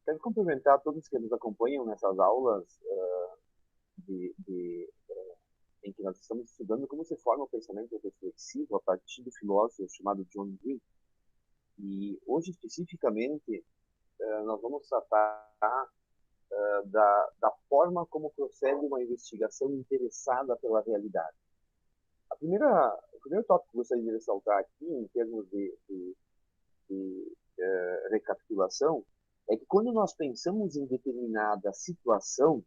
Quero cumprimentar todos que nos acompanham nessas aulas em que nós estamos estudando como se forma o pensamento reflexivo a partir do filósofo chamado John Dewey. E hoje, especificamente, nós vamos tratar da forma como procede uma investigação interessada pela realidade. O primeiro tópico que eu gostaria de ressaltar aqui, em termos de recapitulação, é que quando nós pensamos em determinada situação,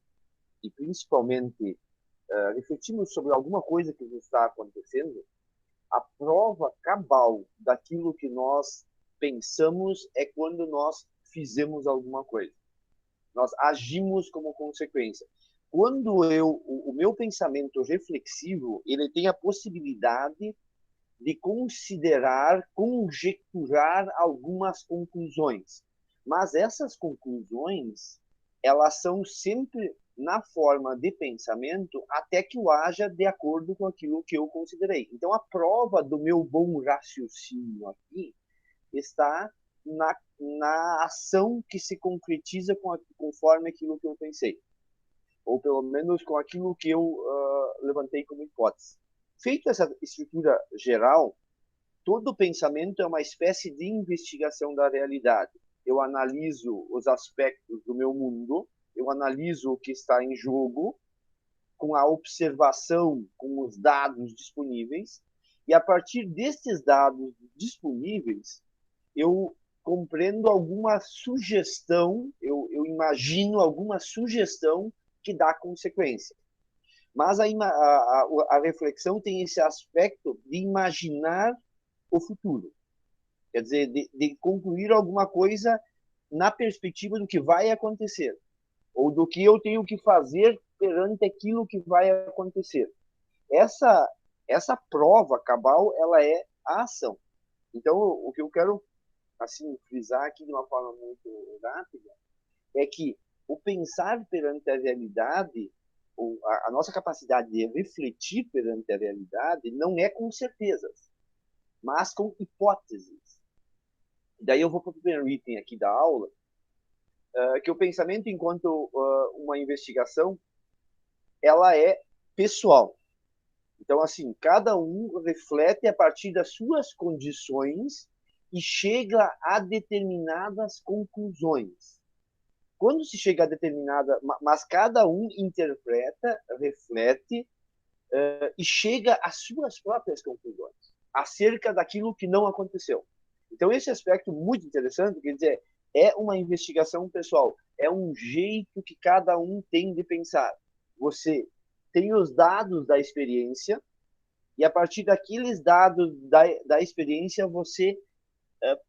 e principalmente refletimos sobre alguma coisa que nos está acontecendo, a prova cabal daquilo que nós pensamos é quando nós fizemos alguma coisa. Nós agimos como consequência. Quando o meu pensamento reflexivo, ele tem a possibilidade de considerar, conjecturar algumas conclusões. Mas essas conclusões, elas são sempre na forma de pensamento até que o haja de acordo com aquilo que eu considerei. Então, a prova do meu bom raciocínio aqui está na ação que se concretiza conforme aquilo que eu pensei. Ou pelo menos com aquilo que eu levantei como hipótese. Feita essa estrutura geral, todo pensamento é uma espécie de investigação da realidade. Eu analiso os aspectos do meu mundo, eu analiso o que está em jogo, com a observação, com os dados disponíveis, e a partir desses dados disponíveis, eu compreendo alguma sugestão, eu imagino alguma sugestão que dá consequência. Mas a reflexão tem esse aspecto de imaginar o futuro. Quer dizer, de concluir alguma coisa na perspectiva do que vai acontecer, ou do que eu tenho que fazer perante aquilo que vai acontecer. Essa, essa prova cabal, ela é a ação. Então, o que eu quero assim frisar aqui de uma forma muito rápida é que o pensar perante a realidade, a nossa capacidade de refletir perante a realidade, não é com certezas, mas com hipóteses. Daí eu vou para o primeiro item aqui da aula, que o pensamento enquanto uma investigação, ela é pessoal. Então, assim, cada um reflete a partir das suas condições e chega a determinadas conclusões. Quando se chega a determinada, mas cada um interpreta, reflete e chega às suas próprias conclusões acerca daquilo que não aconteceu. Então, esse aspecto muito interessante, quer dizer, é uma investigação pessoal, é um jeito que cada um tem de pensar. Você tem os dados da experiência, e a partir daqueles dados da experiência, você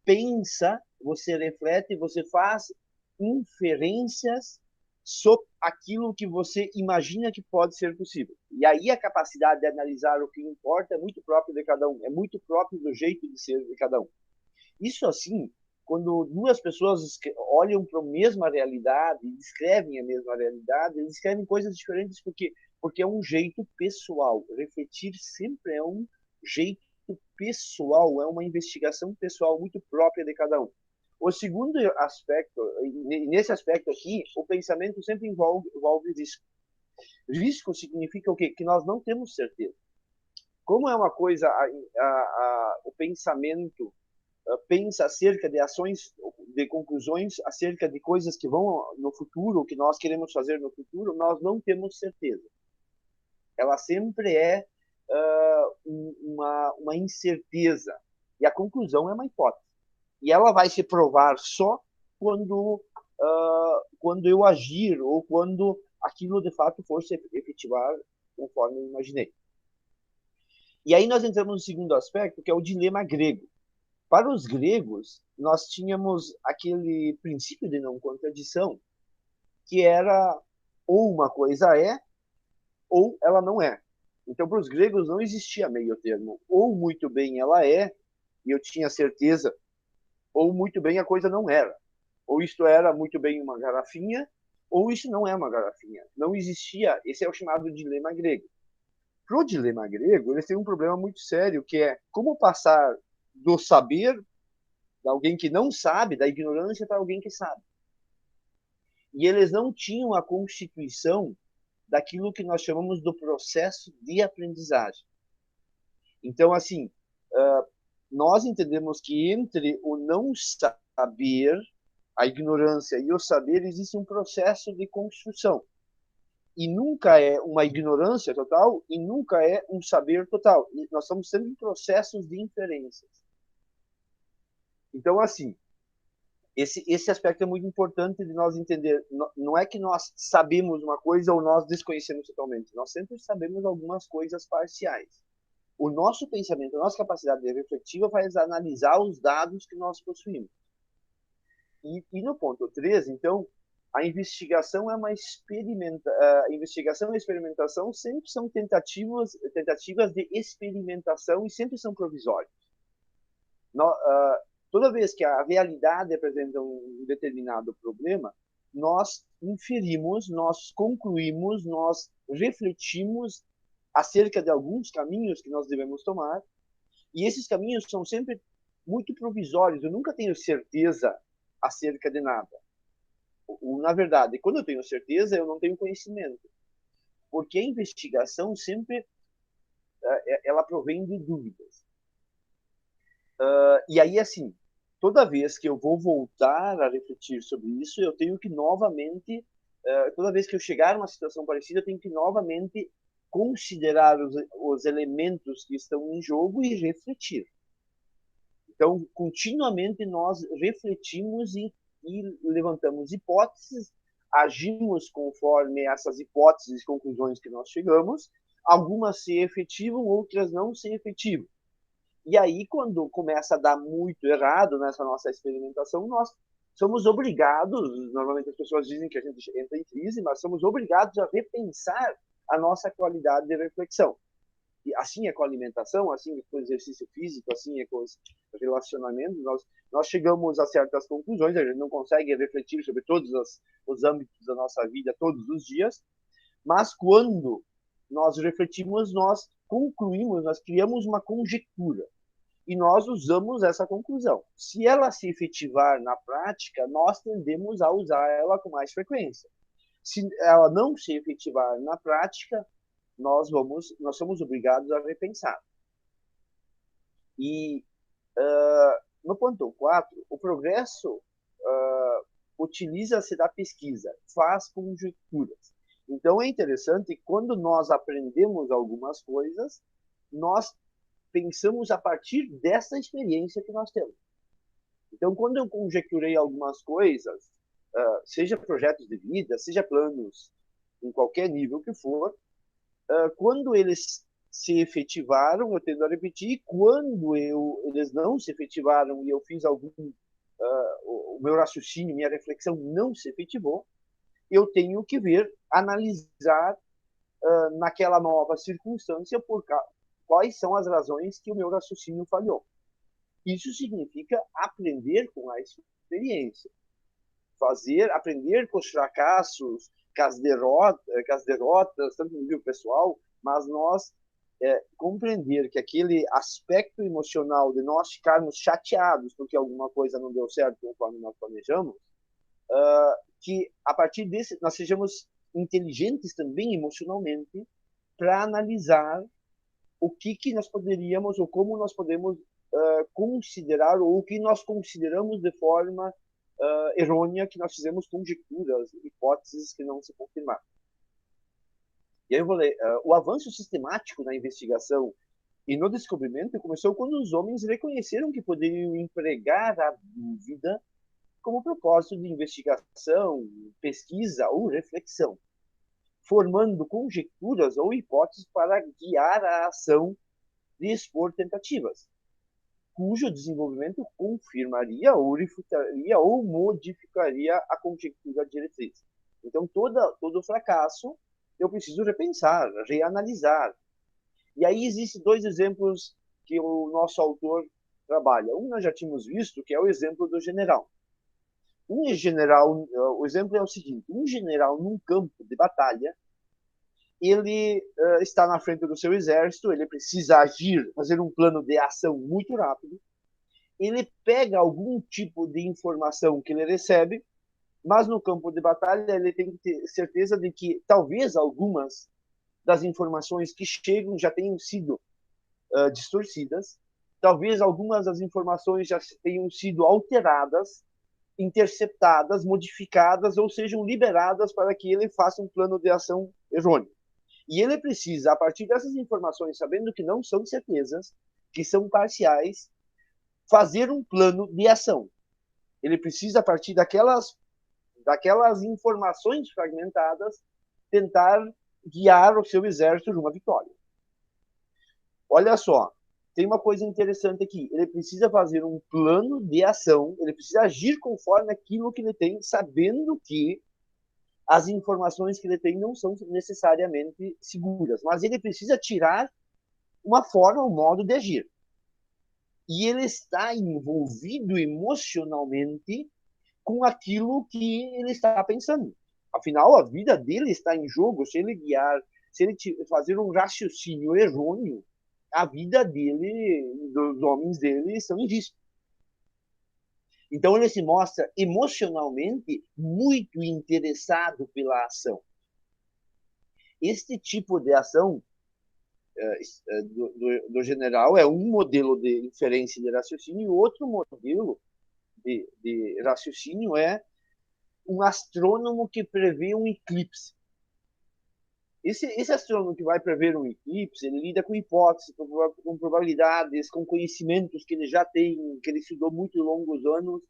pensa, você reflete, você faz inferências sobre aquilo que você imagina que pode ser possível. E aí a capacidade de analisar o que importa é muito próprio de cada um, é muito próprio do jeito de ser de cada um. Isso assim, quando duas pessoas olham para a mesma realidade e descrevem a mesma realidade, eles descrevem coisas diferentes porque é um jeito pessoal. Refletir sempre é um jeito pessoal, é uma investigação pessoal muito própria de cada um. O segundo aspecto, nesse aspecto aqui, o pensamento sempre envolve risco. Risco significa o quê? Que nós não temos certeza. Como é uma coisa, o pensamento pensa acerca de ações, de conclusões, acerca de coisas que vão no futuro, o que nós queremos fazer no futuro, nós não temos certeza. Ela sempre é uma incerteza. E a conclusão é uma hipótese. E ela vai se provar só quando eu agir ou quando aquilo de fato for se efetivar conforme eu imaginei. E aí nós entramos no segundo aspecto, que é o dilema grego. Para os gregos, nós tínhamos aquele princípio de não contradição, que era ou uma coisa é, ou ela não é. Então, para os gregos não existia meio termo. Ou muito bem ela é, e eu tinha certeza, ou muito bem a coisa não era. Ou isto era muito bem uma garrafinha, ou isso não é uma garrafinha. Não existia, esse é o chamado dilema grego. Para o dilema grego, eles têm um problema muito sério, que é como passar do saber de alguém que não sabe, da ignorância para alguém que sabe. e eles não tinham a constituição daquilo que nós chamamos do processo de aprendizagem. Então, assim, nós entendemos que entre o não saber, a ignorância e o saber, existe um processo de construção. E nunca é uma ignorância total e nunca é um saber total. E nós estamos sempre em processos de inferências. Então, assim, esse aspecto é muito importante de nós entender. Não é que nós sabemos uma coisa ou nós desconhecemos totalmente. Nós sempre sabemos algumas coisas parciais. O nosso pensamento, a nossa capacidade reflexiva faz analisar os dados que nós possuímos. E no ponto 3, então, a investigação é uma a investigação e a experimentação sempre são tentativas de experimentação e sempre são provisórias. Toda vez que a realidade apresenta um determinado problema, nós inferimos, nós concluímos, nós refletimos acerca de alguns caminhos que nós devemos tomar, e esses caminhos são sempre muito provisórios. Eu nunca tenho certeza acerca de nada. Na verdade, quando eu tenho certeza, eu não tenho conhecimento. Porque a investigação sempre ela provém de dúvidas. E aí, assim, toda vez que eu vou voltar a refletir sobre isso, eu tenho que novamente, toda vez que eu chegar numa situação parecida, eu tenho que novamente considerar os elementos que estão em jogo e refletir. Então, continuamente nós refletimos e levantamos hipóteses, agimos conforme essas hipóteses e conclusões que nós chegamos, algumas se efetivam, outras não se efetivam. E aí, quando começa a dar muito errado nessa nossa experimentação, nós somos obrigados, normalmente as pessoas dizem que a gente entra em crise, mas somos obrigados a repensar a nossa qualidade de reflexão. E assim é com a alimentação, assim é com o exercício físico, assim é com os relacionamentos. Nós chegamos a certas conclusões, a gente não consegue refletir sobre todos os âmbitos da nossa vida todos os dias, mas quando nós refletimos, nós concluímos, nós criamos uma conjectura e nós usamos essa conclusão. Se ela se efetivar na prática, nós tendemos a usar ela com mais frequência. Se ela não se efetivar na prática, nós somos obrigados a repensar. E no ponto 4, o progresso utiliza-se da pesquisa, faz conjecturas. Então é interessante que quando nós aprendemos algumas coisas, nós pensamos a partir dessa experiência que nós temos. Então, quando eu conjecturei algumas coisas, seja projetos de vida, seja planos, em qualquer nível que for, quando eles se efetivaram, eu tendo a repetir, quando eles não se efetivaram e eu fiz o meu raciocínio, minha reflexão não se efetivou, eu tenho que analisar naquela nova circunstância quais são as razões que o meu raciocínio falhou. Isso significa aprender com a experiência, aprender com os fracassos, com as derrotas, tanto no nível pessoal, mas nós compreender que aquele aspecto emocional de nós ficarmos chateados porque alguma coisa não deu certo conforme nós planejamos, que a partir desse nós sejamos inteligentes também emocionalmente para analisar o que nós poderíamos ou como nós podemos considerar ou o que nós consideramos de forma errônea, que nós fizemos conjecturas, hipóteses que não se confirmaram. E aí eu vou ler. O avanço sistemático na investigação e no descobrimento começou quando os homens reconheceram que poderiam empregar a dúvida como propósito de investigação, pesquisa ou reflexão, formando conjecturas ou hipóteses para guiar a ação de expor tentativas, cujo desenvolvimento confirmaria ou refutaria ou modificaria a conjectura diretriz. Então, todo fracasso eu preciso repensar, reanalisar. E aí existem dois exemplos que o nosso autor trabalha. Um nós já tínhamos visto, que é o exemplo do general. O exemplo é o seguinte: um general num campo de batalha, ele está na frente do seu exército, ele precisa agir, fazer um plano de ação muito rápido. Ele pega algum tipo de informação que ele recebe Mas no campo de batalha, ele tem que ter certeza de que talvez algumas das informações que chegam já tenham sido distorcidas, talvez algumas das informações já tenham sido alteradas, interceptadas, modificadas ou sejam liberadas para que ele faça um plano de ação errôneo. E ele precisa, a partir dessas informações, sabendo que não são certezas, que são parciais, fazer um plano de ação. Ele precisa, a partir daquelas informações fragmentadas, tentar guiar o seu exército rumo à vitória. Olha só, tem uma coisa interessante aqui. Ele precisa fazer um plano de ação, ele precisa agir conforme aquilo que ele tem, sabendo que as informações que ele tem não são necessariamente seguras, mas ele precisa tirar uma forma, um modo de agir. E ele está envolvido emocionalmente com aquilo que ele está pensando. Afinal, a vida dele está em jogo. Se ele guiar, se ele fazer um raciocínio errôneo, a vida dele, dos homens dele, estão em risco. Então, ele se mostra emocionalmente muito interessado pela ação. Este tipo de ação do general é um modelo de inferência de raciocínio, e outro modelo de raciocínio é um astrônomo que prevê um eclipse. Esse astrônomo que vai prever um eclipse, ele lida com hipóteses, com probabilidades, com conhecimentos que ele já tem, que ele estudou muito longos anos,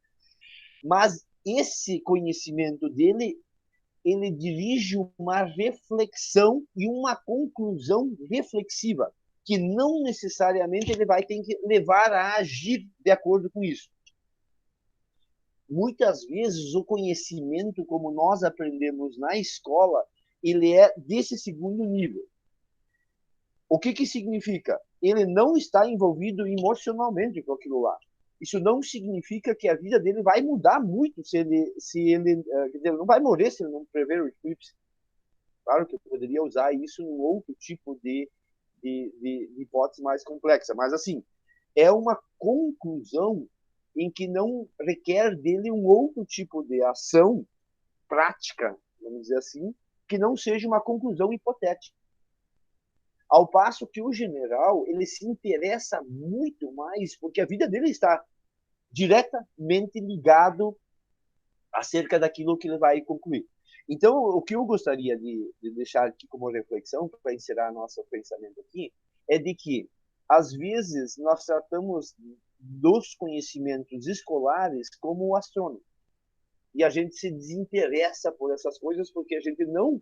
mas esse conhecimento dele, ele dirige uma reflexão e uma conclusão reflexiva, que não necessariamente ele vai ter que levar a agir de acordo com isso. Muitas vezes o conhecimento, como nós aprendemos na escola, ele é desse segundo nível. O que significa? Ele não está envolvido emocionalmente com aquilo lá. Isso não significa que a vida dele vai mudar muito se ele não vai morrer se ele não prever o eclipse. Claro que eu poderia usar isso num outro tipo de hipótese mais complexa, mas assim, é uma conclusão em que não requer dele um outro tipo de ação prática, vamos dizer assim, que não seja uma conclusão hipotética. Ao passo que o general, ele se interessa muito mais, porque a vida dele está diretamente ligado acerca daquilo que ele vai concluir. Então, o que eu gostaria de deixar aqui como reflexão, para encerrar nosso pensamento aqui, é de que, às vezes, nós tratamos dos conhecimentos escolares como o astrônomo. E a gente se desinteressa por essas coisas porque a gente não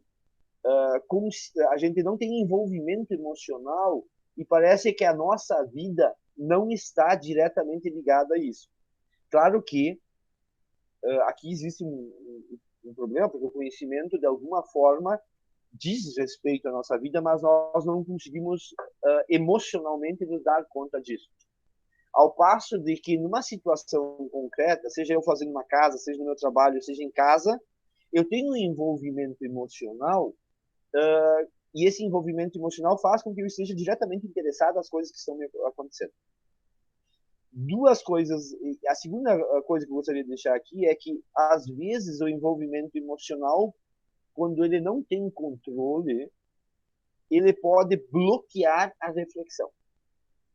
tem envolvimento emocional e parece que a nossa vida não está diretamente ligada a isso. Claro que aqui existe um problema, porque o conhecimento, de alguma forma, diz respeito à nossa vida, mas nós não conseguimos emocionalmente nos dar conta disso. Ao passo de que, numa situação concreta, seja eu fazendo uma casa, seja no meu trabalho, seja em casa, eu tenho um envolvimento emocional e esse envolvimento emocional faz com que eu esteja diretamente interessado nas coisas que estão acontecendo. Duas coisas. A segunda coisa que eu gostaria de deixar aqui é que, às vezes, o envolvimento emocional, quando ele não tem controle, ele pode bloquear a reflexão.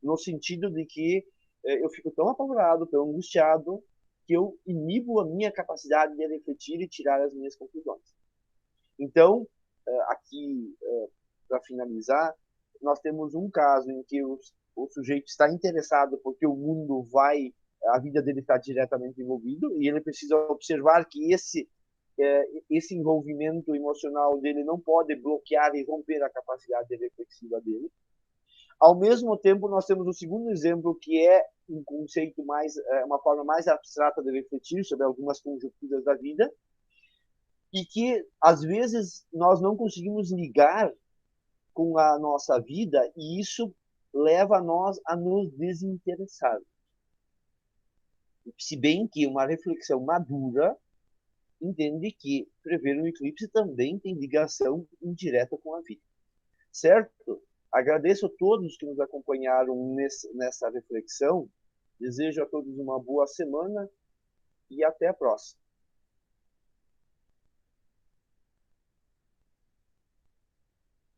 No sentido de que eu fico tão apavorado, tão angustiado, que eu inibo a minha capacidade de refletir e tirar as minhas conclusões. Então, aqui, para finalizar, nós temos um caso em que o sujeito está interessado porque o mundo vai, a vida dele está diretamente envolvido e ele precisa observar que esse envolvimento emocional dele não pode bloquear e romper a capacidade reflexiva dele. Ao mesmo tempo, nós temos um segundo exemplo que é um conceito mais, uma forma mais abstrata de refletir sobre algumas conjunturas da vida e que às vezes nós não conseguimos ligar com a nossa vida e isso leva nós a nos desinteressar. Se bem que uma reflexão madura entende que prever um eclipse também tem ligação indireta com a vida. Certo? Agradeço a todos que nos acompanharam nessa reflexão. Desejo a todos uma boa semana e até a próxima.